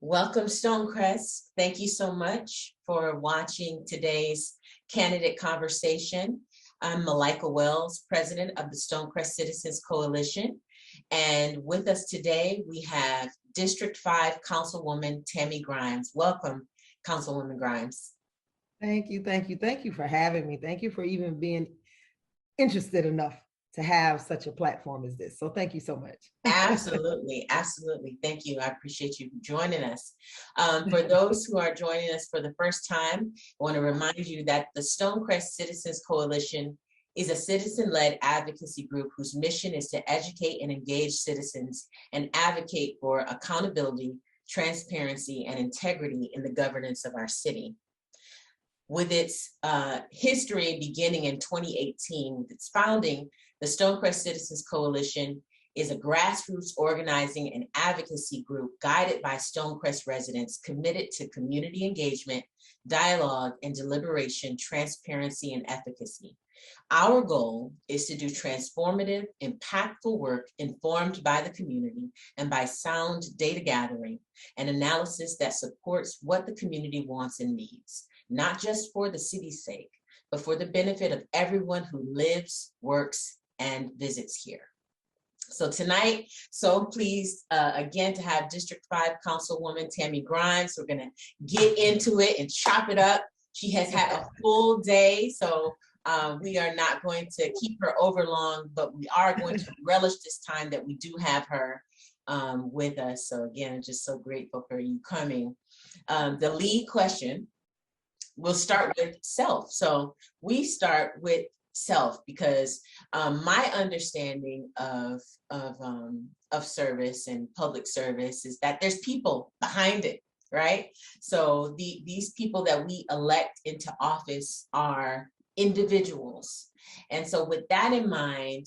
Welcome, Stonecrest. Thank you so much for watching today's candidate conversation. I'm Malika Wells, president of the Stonecrest Citizens Coalition. And with us today, we have District 5 Councilwoman Tammy Grimes. Welcome, Councilwoman Grimes. Thank you, thank you, thank you for having me. Thank you for even being interested enough to have such a platform as this. So thank you so much. Absolutely, absolutely. Thank you. I appreciate you joining us. For those who are joining us for the first time, I want to remind you that the Stonecrest Citizens Coalition is a citizen-led advocacy group whose mission is to educate and engage citizens and advocate for accountability, transparency, and integrity in the governance of our city. With its history beginning in 2018, with its founding, the Stonecrest Citizens Coalition is a grassroots organizing and advocacy group guided by Stonecrest residents committed to community engagement, dialogue, and deliberation, transparency, and efficacy. Our goal is to do transformative, impactful work informed by the community and by sound data gathering and analysis that supports what the community wants and needs, not just for the city's sake, but for the benefit of everyone who lives, works, and visits here. So tonight, so pleased again to have District 5 Councilwoman Tammy Grimes. We're gonna get into it and chop it up. She has had a full day, so we are not going to keep her over long, but we are going to relish this time that we do have her with us. So again, I'm just so grateful for you coming. The lead question, we'll start with self. So we start with self because my understanding of service and public service is that there's people behind it, right? So these people that we elect into office are individuals. And so with that in mind,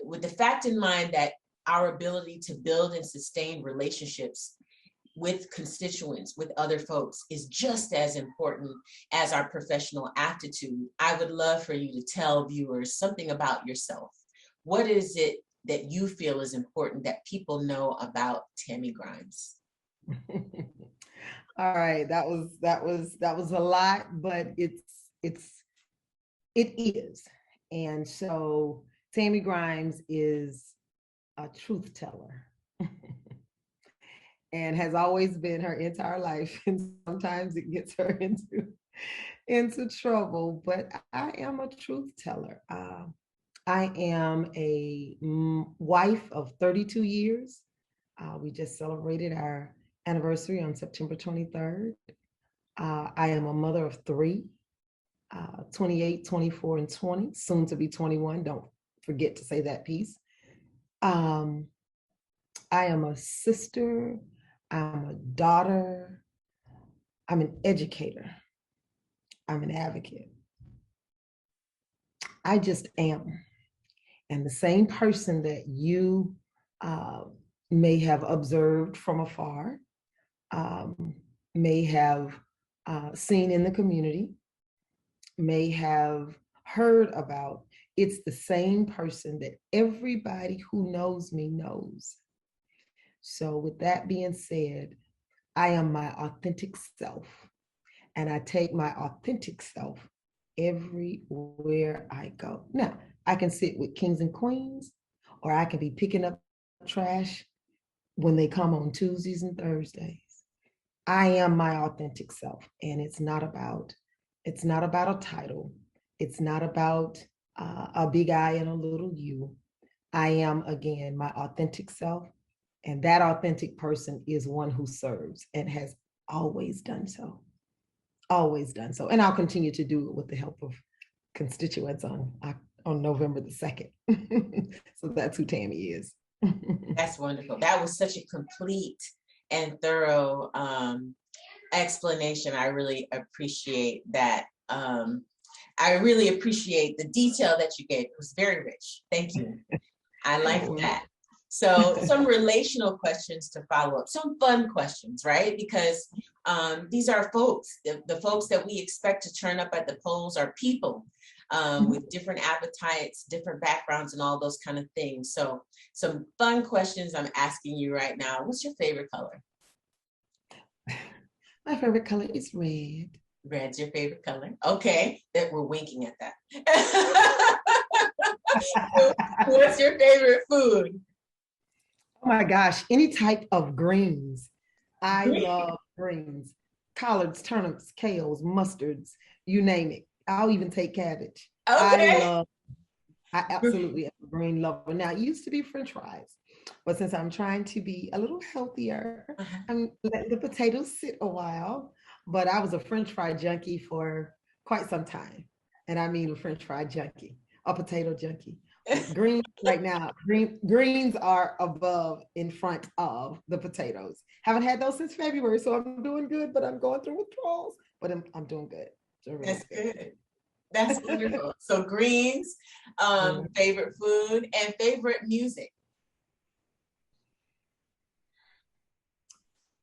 with the fact in mind that our ability to build and sustain relationships with constituents, with other folks, is just as important as our professional aptitude, I would love for you to tell viewers something about yourself. What is it that you feel is important that people know about Tammy Grimes? All right, that was a lot, but it is. And so Tammy Grimes is a truth teller. And has always been her entire life. And sometimes it gets her into trouble, but I am a truth teller. I am a wife of 32 years. We just celebrated our anniversary on September 23rd. I am a mother of 3, 28, 24, and 20, soon to be 21. Don't forget to say that piece. I am a sister. I'm a daughter, I'm an educator, I'm an advocate. I just am. And the same person that you may have observed from afar, may have seen in the community, may have heard about, it's the same person that everybody who knows me knows. So with that being said, I am my authentic self, and I take my authentic self everywhere I go. Now, I can sit with kings and queens, or I can be picking up trash when they come on Tuesdays and Thursdays. I am my authentic self, and it's not about a title. It's not about a big I and a little you. I am, again, my authentic self. And that authentic person is one who serves and has always done so. Always done so. And I'll continue to do it with the help of constituents on November the 2nd. So that's who Tammy is. That's wonderful. That was such a complete and thorough explanation. I really appreciate that. I really appreciate the detail that you gave. It was very rich. Thank you. I like that. So some relational questions to follow up, some fun questions, right? Because these are folks, the folks that we expect to turn up at the polls are people with different appetites, different backgrounds, and all those kind of things. So some fun questions I'm asking you right now. What's your favorite color? My favorite color is red. Red's your favorite color. Okay, that we're winking at that. What's your favorite food? Oh my gosh, any type of greens. I Green. love greens. Collards, turnips, kales, mustards, you name it. I'll even take cabbage. Okay. I absolutely am a green lover. Now, it used to be French fries, but since I'm trying to be a little healthier, I'm letting the potatoes sit a while. But I was a French fry junkie for quite some time. And I mean a French fry junkie, a potato junkie. But greens right now, greens are above in front of the potatoes. Haven't had those since February, so I'm doing good, but I'm going through withdrawals. But I'm doing good. Doing really That's good. That's wonderful. So greens, favorite food, and favorite music.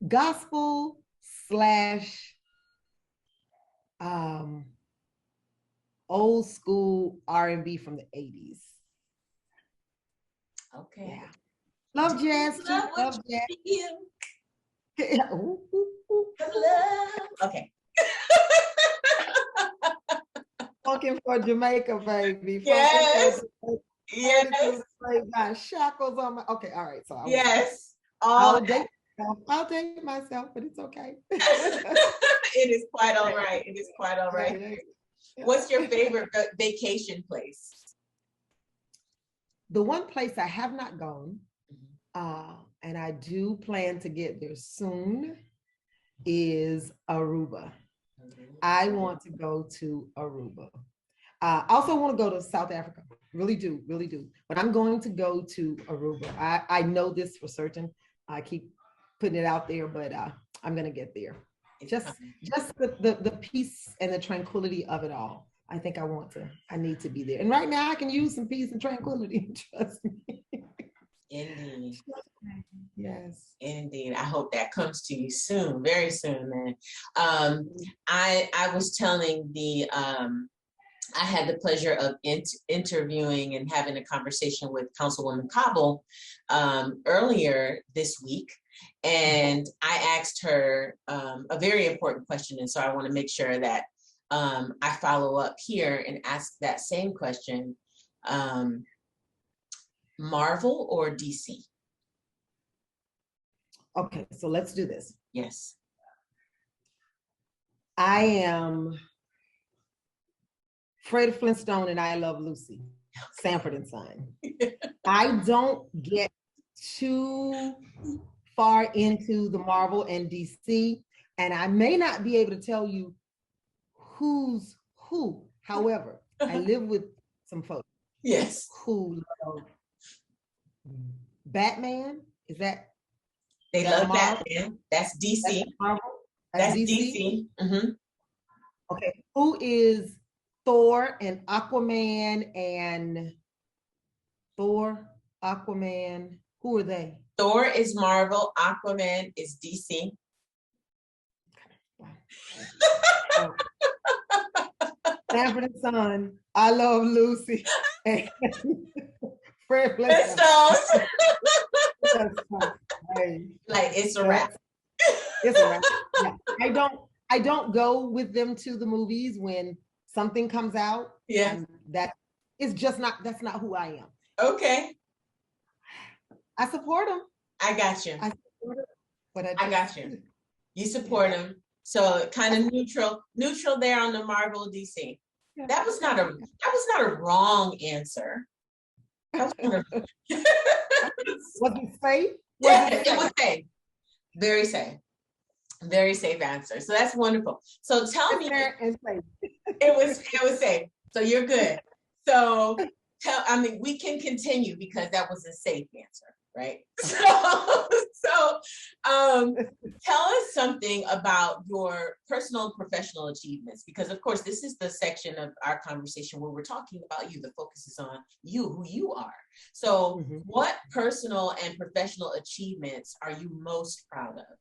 Gospel slash old school R&B from the 80s. Okay. Yeah. Love jazz too. Love jazz. Ooh, ooh, ooh. Love. Okay. Funkin' for Jamaica, baby. Yes. Yes. Yes. Shackles on my. Okay, all right. So Yes. I'll date myself. I'll date myself, but it's okay. It is quite all right. It is quite all right. Yeah. What's your favorite vacation place? The one place I have not gone, and I do plan to get there soon, is Aruba. I want to go to Aruba. I also want to go to South Africa. Really do, really do. But I'm going to go to Aruba. I know this for certain. I keep putting it out there, but I'm going to get there. Just the peace and the tranquility of it all. I think I need to be there. And right now I can use some peace and tranquility. Trust me. Indeed. Yes. Indeed. I hope that comes to you soon, very soon, man. I was telling I had the pleasure of interviewing and having a conversation with Councilwoman Cobble earlier this week. And I asked her a very important question. And so I want to make sure that I follow up here and ask that same question. Marvel or DC? Okay, so let's do this. Yes. I am Fred Flintstone and I Love Lucy, Sanford and Son. I don't get too far into the Marvel and DC, and I may not be able to tell you who's who. However, I live with some folks. Yes. Who love Batman. Is that? They love Batman. That's DC. That's Marvel. That's DC. Mm-hmm. Okay. Who is Thor and Aquaman and Thor, Aquaman? Who are they? Thor is Marvel. Aquaman is DC. Wow. Sanford and Son. I Love Lucy. And Fred Flintstone. Like it's a wrap. It's a wrap. Yeah. I don't go with them to the movies when something comes out. Yeah. That is just not, that's not who I am. Okay. I support them. I got you. I support them, but I got you. You support them. So kind of neutral there on the Marvel DC. Yeah. That was not a wrong answer. That was was it safe? Yeah, it was safe. Very safe. Very safe answer. So that's wonderful. So tell me, it was safe. So you're good. So we can continue because that was a safe answer, right? So tell us something about your personal and professional achievements, because of course this is the section of our conversation where we're talking about you. The focus is on you, who you are. So what personal and professional achievements are you most proud of?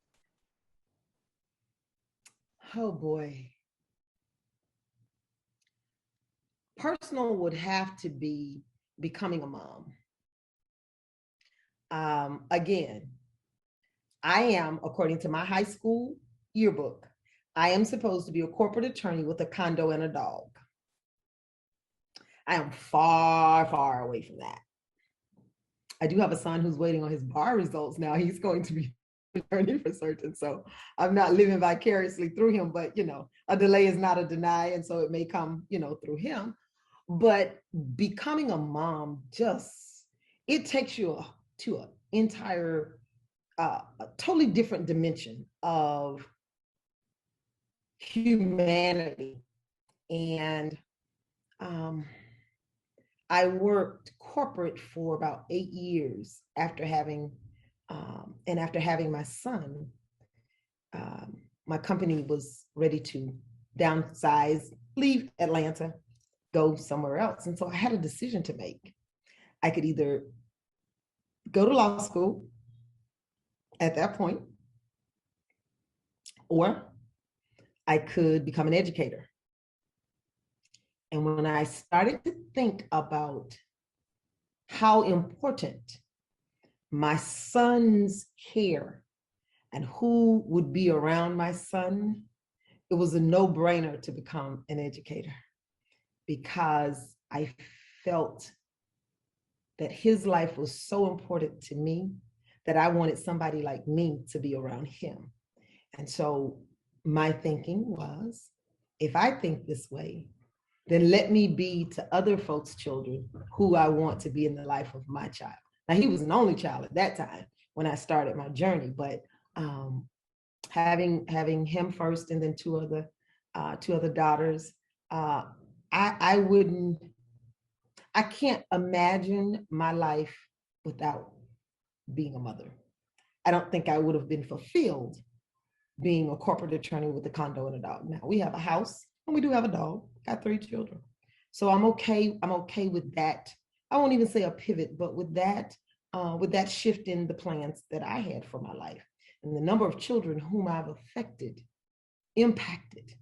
Oh boy. Personal would have to be becoming a mom. Again, I am, according to my high school yearbook, I am supposed to be a corporate attorney with a condo and a dog. I am far, far away from that. I do have a son who's waiting on his bar results now. He's going to be an attorney for certain. So I'm not living vicariously through him, but a delay is not a deny. And so it may come, through him. But becoming a mom it takes you to an entire, a totally different dimension of humanity. And I worked corporate for about 8 years after having my son. My company was ready to downsize, leave Atlanta, go somewhere else. And so I had a decision to make. I could either go to law school at that point, or I could become an educator. And when I started to think about how important my son's care and who would be around my son, it was a no-brainer to become an educator, because I felt that his life was so important to me that I wanted somebody like me to be around him. And so my thinking was, if I think this way, then let me be to other folks' children who I want to be in the life of my child. Now, he was an only child at that time when I started my journey, but having him first and then two other daughters, I can't imagine my life without being a mother. I don't think I would have been fulfilled being a corporate attorney with a condo and a dog. Now, we have a house and we do have a dog, got 3 children. So I'm okay with that. I won't even say a pivot, but with that shift in the plans that I had for my life and the number of children whom I've impacted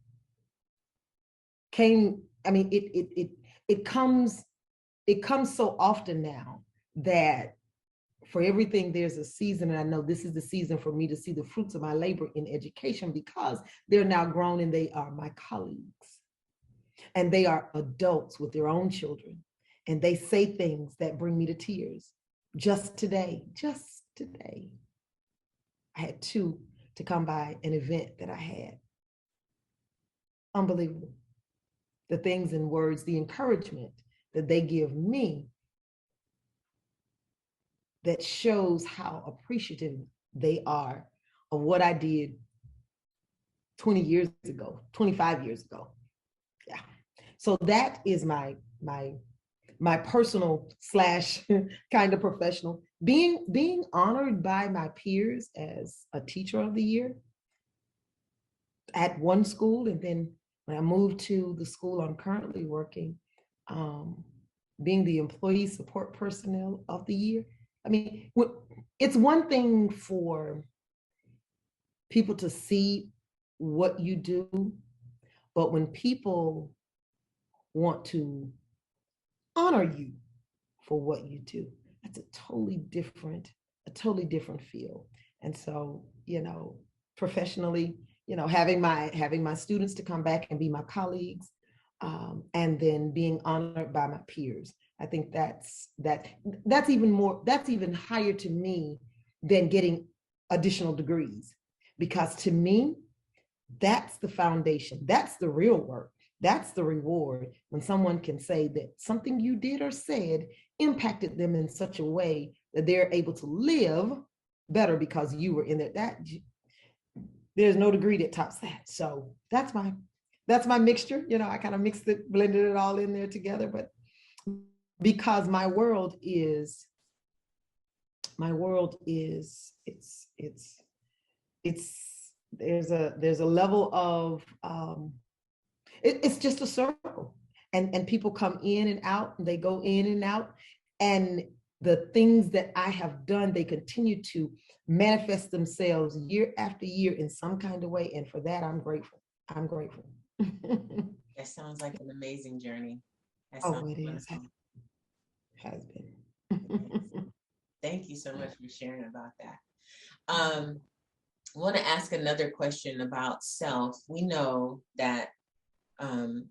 it comes so often now that for everything there's a season, and I know this is the season for me to see the fruits of my labor in education, because they're now grown and they are my colleagues and they are adults with their own children, and they say things that bring me to tears. Just today, I had 2 to come by an event that I had. Unbelievable. The things and words, the encouragement that they give me, that shows how appreciative they are of what I did 20 years ago, 25 years ago. Yeah. So that is my personal / kind of professional. Being honored by my peers as a teacher of the year at one school, and then when I moved to the school I'm currently working, being the employee support personnel of the year. I mean, it's one thing for people to see what you do, but when people want to honor you for what you do, that's a totally different feel. And so, professionally, having my students to come back and be my colleagues, and then being honored by my peers, I think that's even higher to me than getting additional degrees, because to me, that's the foundation. That's the real work. That's the reward, when someone can say that something you did or said impacted them in such a way that they're able to live better because you were in there. There's no degree that tops that. So that's my mixture. I kind of mixed it, blended it all in there together. But because my world is there's a level of it's just a circle, and people come in and out, and they go in and out, and the things that I have done, they continue to manifest themselves year after year in some kind of way, and for that I'm grateful. That sounds like an amazing journey. That Oh, sounds it wonderful. has been. Thank you so much for sharing about that. I want to ask another question about self. We know that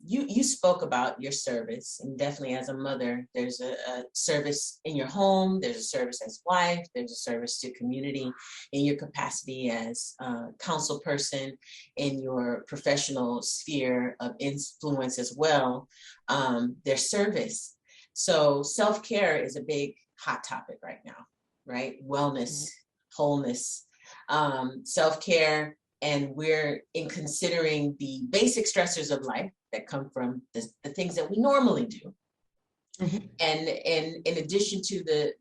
you spoke about your service, and definitely as a mother, there's a service in your home, there's a service as wife, there's a service to community in your capacity as a council person, in your professional sphere of influence as well. There's service. So self-care is a big hot topic right now, right? Wellness, wholeness, self-care. And we're in considering the basic stressors of life that come from the things that we normally do. Mhm. And in addition to the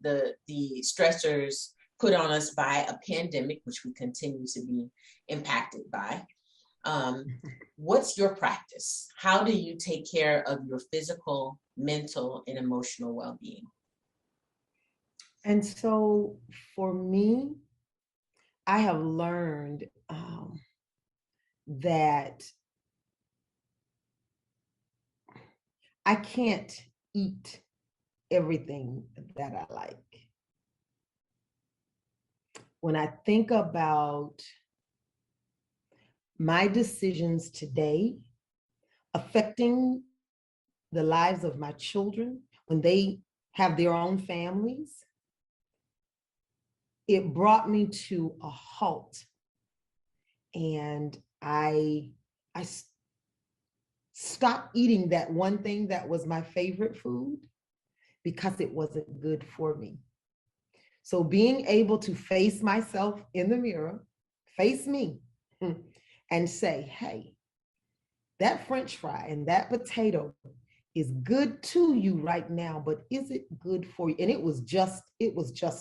stressors put on us by a pandemic, which we continue to be impacted by, what's your practice? How do you take care of your physical, mental, and emotional well-being? And so for me, I have learned that I can't eat everything that I like. When I think about my decisions today affecting the lives of my children when they have their own families, it brought me to a halt. And I stopped eating that one thing that was my favorite food because it wasn't good for me. So being able to face myself in the mirror, face me, and say, hey, that French fry and that potato is good to you right now, but is it good for you? And it was just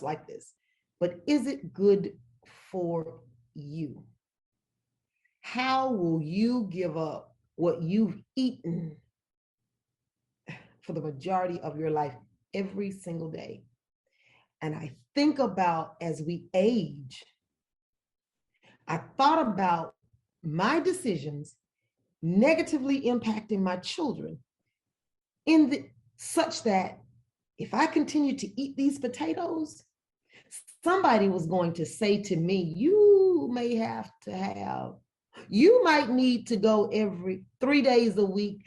like this. But is it good for you? How will you give up what you've eaten for the majority of your life every single day? And I think about as we age, I thought about my decisions negatively impacting my children such that if I continue to eat these potatoes, somebody was going to say to me, you might need to go every 3 days a week.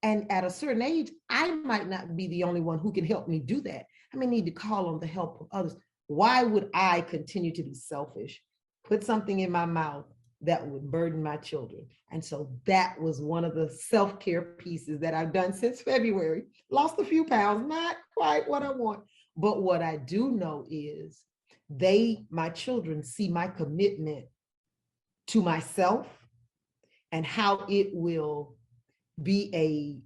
And at a certain age, I might not be the only one who can help me do that. I may need to call on the help of others. Why would I continue to be selfish? Put something in my mouth that would burden my children. And so that was one of the self-care pieces that I've done since February. Lost a few pounds, not quite what I want. But what I do know is my children see my commitment to myself and how it will be a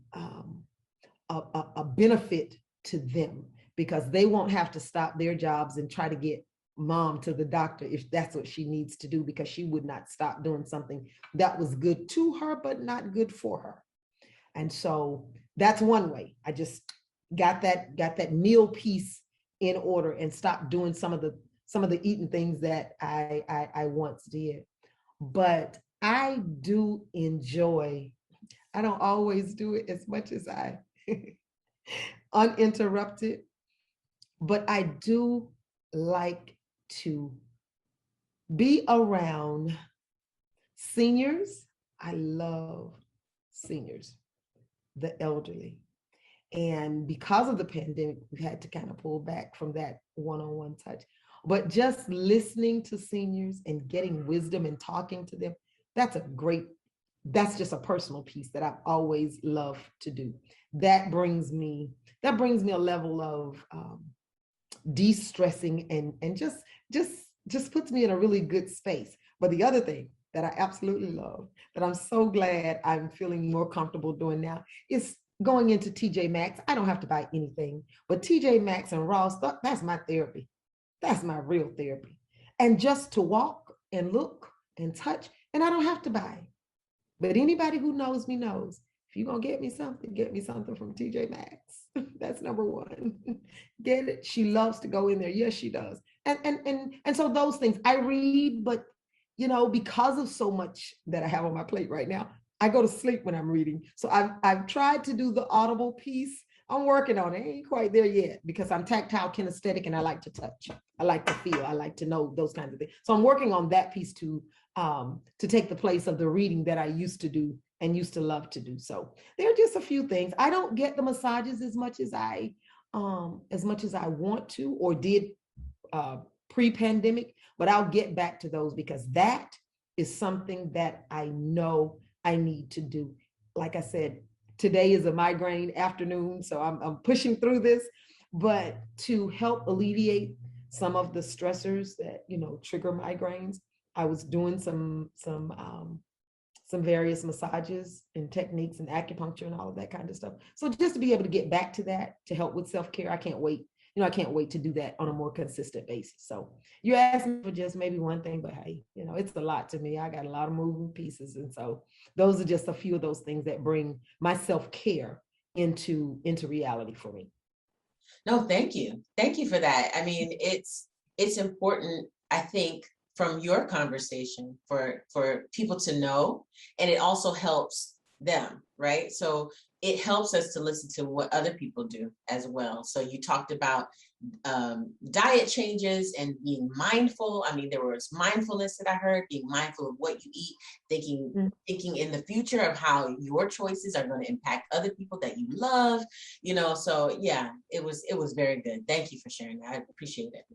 benefit to them, because they won't have to stop their jobs and try to get mom to the doctor if that's what she needs to do, because she would not stop doing something that was good to her but not good for her. And so that's one way. I just got that meal piece in order and stopped doing some of the eating things that I once did. But I do enjoy, I don't always do it as much as I uninterrupted, but I do like to be around seniors. I love seniors, the elderly. And because of the pandemic, we've had to kind of pull back from that one-on-one touch. But just listening to seniors and getting wisdom and talking to them, that's just a personal piece that I've always loved to do. That brings me a level of de-stressing and just puts me in a really good space. But the other thing that I absolutely love, that I'm so glad I'm feeling more comfortable doing now, is going into TJ Maxx. I don't have to buy anything, but TJ Maxx and Ross, that's my therapy. That's my real therapy. And just to walk and look and touch, and I don't have to buy. But anybody who knows me knows, if you're going to get me something from TJ Maxx. That's number one. Get it. She loves to go in there. Yes, she does. And so those things I read, but because of so much that I have on my plate right now, I go to sleep when I'm reading. So I've tried to do the Audible piece, I'm working on it. I ain't quite there yet because I'm tactile kinesthetic and I like to touch. I like to feel. I like to know those kinds of things. So I'm working on that piece to take the place of the reading that I used to do and used to love to do. So there are just a few things. I don't get the massages as much as I want to or did pre-pandemic, but I'll get back to those because that is something that I know I need to do. Like I said, today is a migraine afternoon, so I'm pushing through this, but to help alleviate some of the stressors that, trigger migraines, I was doing some various massages and techniques and acupuncture and all of that kind of stuff. So just to be able to get back to that to help with self-care, I can't wait. I can't wait to do that on a more consistent basis. So you asked me for just maybe one thing, but hey, it's a lot to me. I got a lot of moving pieces. And so those are just a few of those things that bring my self-care into reality for me. No, thank you. Thank you for that. I mean, it's important, I think, from your conversation for people to know, and it also helps them, right? So it helps us to listen to what other people do as well. So you talked about diet changes and being mindful. I mean, there was mindfulness that I heard, being mindful of what you eat, thinking in the future of how your choices are going to impact other people that you love, so yeah, it was very good. Thank you for sharing that. I appreciate it.